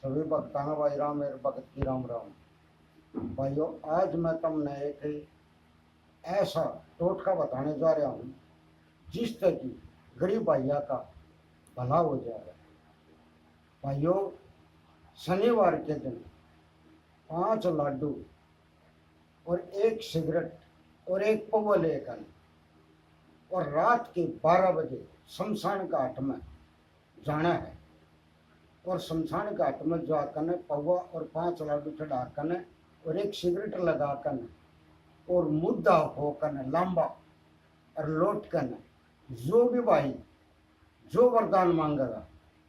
सभी भक्तांगा भाई राम मेरे भगत की राम राम। भाइयों, आज मैं तुमने एक ऐसा टोटका बताने जा रहा हूँ जिससे कि गरीब भैया का भला हो जाएगा। भाइयों, शनिवार के दिन 5 लाडू और 1 सिगरेट और 1 पौवा लेकर और रात के 12 बजे शमशान घाट में जाना है और शमशान घाट में जाकर पौवा और 5 लाडू चढ़ाकर और 1 सिगरेट लगाकर और मुद्दा होकर लंबा और लौट कर जो भी भाई जो वरदान मांगेगा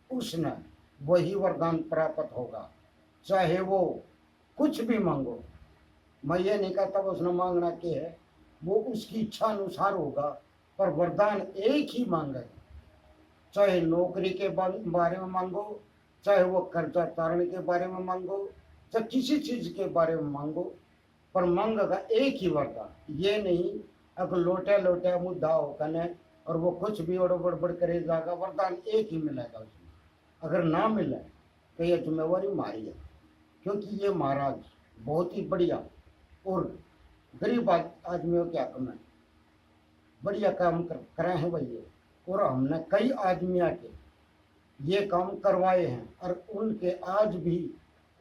उसने वही वरदान प्राप्त होगा, चाहे वो कुछ भी मांगो। मैं ये नहीं कहता उसने मांगना क्या है, वो उसकी इच्छा अनुसार होगा, पर वरदान एक ही मांगे। चाहे नौकरी के बारे में मांगो, चाहे वो कर्जा तारण के बारे में मांगो, चाहे किसी चीज के बारे में मांगो, पर मांगेगा एक ही वरदान। ये नहीं अगर लोटे लोटे मुद्दा होकर और वो कुछ भी और बड़बड़ करे जाएगा, वरदान एक ही मिलेगा उसमें। अगर ना मिले तो ये जिम्मेवारी मारी है, क्योंकि ये महाराज बहुत ही बढ़िया और गरीब आदमियों के हक में बढ़िया काम करे हैं भैया। और हमने कई आदमियों के ये काम करवाए हैं और उनके आज भी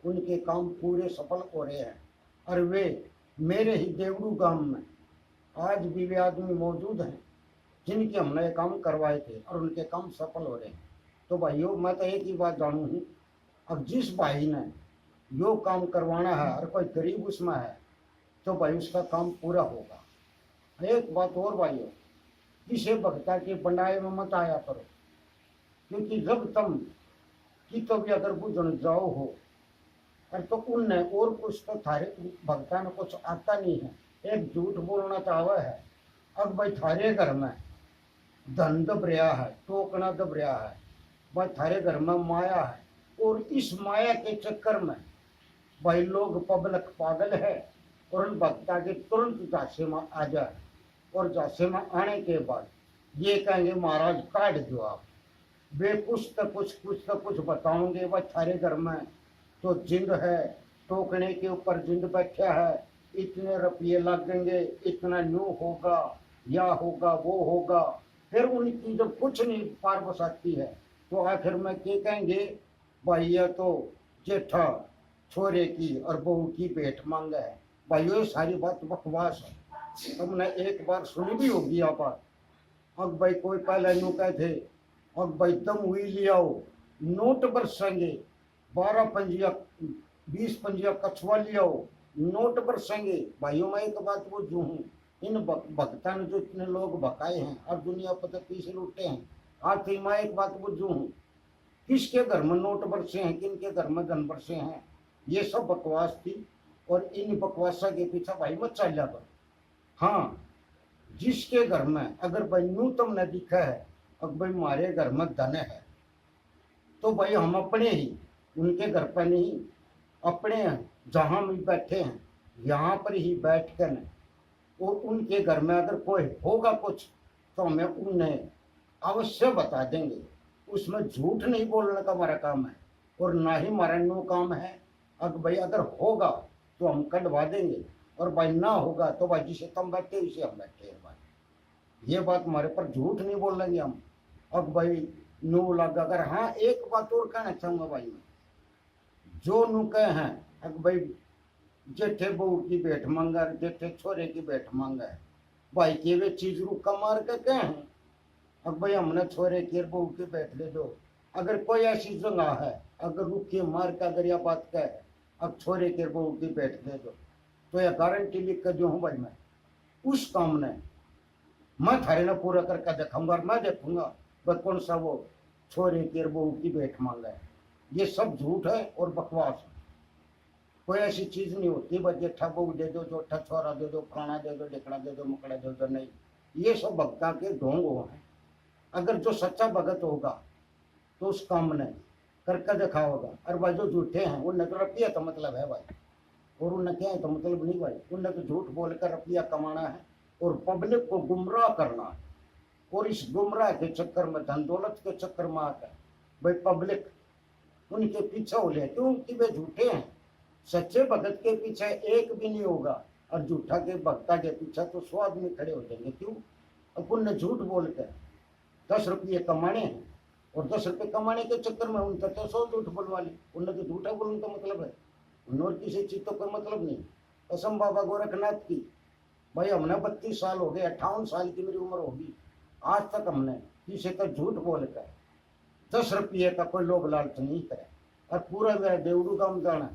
उनके काम पूरे सफल हो रहे हैं। और वे मेरे ही देवड़ू गांव में आज भी वे आदमी मौजूद हैं जिनके हमने ये काम करवाए थे और उनके काम सफल हो रहे हैं। तो भाइयों, मैं तो एक ही बात जानू हूँ, अब जिस भाई ने यो काम करवाना है और कोई गरीब उसमें है तो भाई उसका काम पूरा होगा। एक बात और भाइयों, किसी भक्ता के बनाए में मत आया करो, क्योंकि जब तुम कि तो भी अगर बुझन जाओ हो और तो उनने और कुछ तो थारे भक्ता ने कुछ आता नहीं है, एक झूठ बोलना चाहवा है। अब भाई थारे घर में धन दब रहा है, टोकना दब रहा है, भाई थारे घर में माया है और इस माया के चक्कर में भाई लोग पब्लिक पागल है और उन भक्ता के तुरंत झांसे में आ जाए और झांसे में आने के बाद ये कहेंगे महाराज काट दो आप। वे कुछ बताओगे, भाई थारे घर में तो जिंद है, टोकने के ऊपर जिंद बैठा है, इतने रुपये लगेंगे, इतना न्यू होगा, या होगा वो होगा। फिर उनकी जब कुछ नहीं पार बसाती है तो आखिर में क्या कहेंगे, भाई ये तो जेठा छोरे की और बहू की भेंट मांग है। भाई ये सारी बात बकवास है, तुमने एक बार सुनी भी होगी आप। अब भाई कोई पहले यूँ कहते, अब भाई दम हुई लियाओ, नोट बरसेंगे, 12 पंजिया 20 पंजिया कछुआ लियाओ, नोट बरसेंगे। भाइयों, मैं एक बात बुझू हूँ, इन भक्ता ने जो इतने लोग भकाए हैं और दुनिया पर तो पीछे लुटे हैं, आज तो मैं एक बात बुझू हूँ, किसके घर में नोट बरसे हैं, किनके घर में धन बरसे हैं, ये सब बकवास थी। और इन बकवासा के पीछे भाई मत चल जाकर। हाँ, जिसके घर में अगर भाई न्यूनतम न दिखा है, अब भाई हमारे घर में धन है, तो भाई हम अपने ही उनके घर पर नहीं, अपने जहाँ भी बैठे हैं यहाँ पर ही बैठ कर और उनके घर में अगर कोई होगा कुछ तो हमें उन्हें अवश्य बता देंगे। उसमें झूठ नहीं बोलने का हमारा काम है और ना ही हमारा नो काम है। अगर भाई अगर होगा तो हम कटवा देंगे और भाई ना होगा तो भाई जिसे तुम बैठे उसे हम बैठे हैं। भाई ये बात हमारे पर झूठ नहीं बोल लेंगे हम। अब भाई नू लगा अगर, हाँ एक बात और कहना चाहूँगा भाई, मैं जो नू कहे हैं अगर भाई जेठे बहू की भेंट मांगा, जेठे छोरे की भेंट मांगा है, भाई के वे चीज रुका मार के कहे हैं, अब भाई हमने छोरे की बहू की भेंट दे दो। अगर कोई ऐसी जगह है अगर रुके मार के अगर यह बात कहे अब छोरे के बहू की भेंट दे दो, तो यह गारंटी लिख कर जो हूँ भाई मैं उस काम ने मैं थारे ने पूरा करके दिखाऊंगा और मैं देखूंगा वह कौन सा वो छोरे के बहू की भेंट मांगा है। ये सब झूठ है और बकवास है, कोई ऐसी चीज नहीं होती बस जेठा बहू दे दो, जोठा छोरा दे दो, फलाना दे दो, ढिकड़ा दे दो, मुकड़ा दे दो, नहीं। ये सब भक्ता के ढोंग हो हैं। अगर जो सच्चा भगत होगा तो उस काम ने करके देखा होगा। और भाई जो झूठे हैं उन्हें तो रुपया तो मतलब है भाई, और उन्हें क्या है तो मतलब नहीं भाई। उन्हें तो झूठ बोलकर रुपया कमाना है और पब्लिक को गुमराह करना है, और इस गुमराह के चक्कर में धन दौलत के चक्कर में आकर भाई पब्लिक उनके पीछे हो ले, क्योंकि वे झूठे हैं। सच्चे भगत के पीछे एक भी नहीं होगा, और झूठा के भक्ता के पीछे तो 100 आदमी खड़े हो जाएंगे। क्यों? अपन ने झूठ बोल के 10 रुपये कमाने हैं, और 10 रुपये कमाने के चक्कर में उनका तो 100 झूठ बोलवा ली। उन्हें तो झूठा बोलने का मतलब है, उन्हें और किसी चीज तो कोई मतलब नहीं। कसम बाबा गोरखनाथ की, भाई हमने 32 साल हो गए, 58 साल की मेरी उम्र होगी, आज तक हमने किसी का झूठ बोल कर 10 रुपये का कोई लोभ लालच नहीं करे। और पूरा मेरा देवड़ू गांव जाना,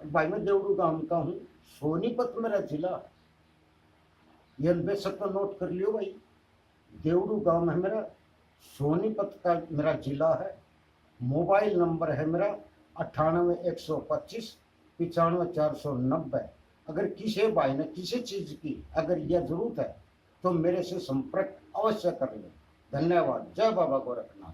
भाई मैं देवड़ू गांव का हूँ, सोनीपत मेरा जिला, ये बेशक तो नोट कर लियो भाई। देवड़ू गांव में मेरा, सोनीपत का मेरा जिला है। मोबाइल नंबर है मेरा 98 125 95 490। अगर किसी भाई ने किसी चीज की अगर यह जरूरत है तो मेरे से संपर्क अवश्य कर ले। धन्यवाद। जय बाबा गोरखनाथ।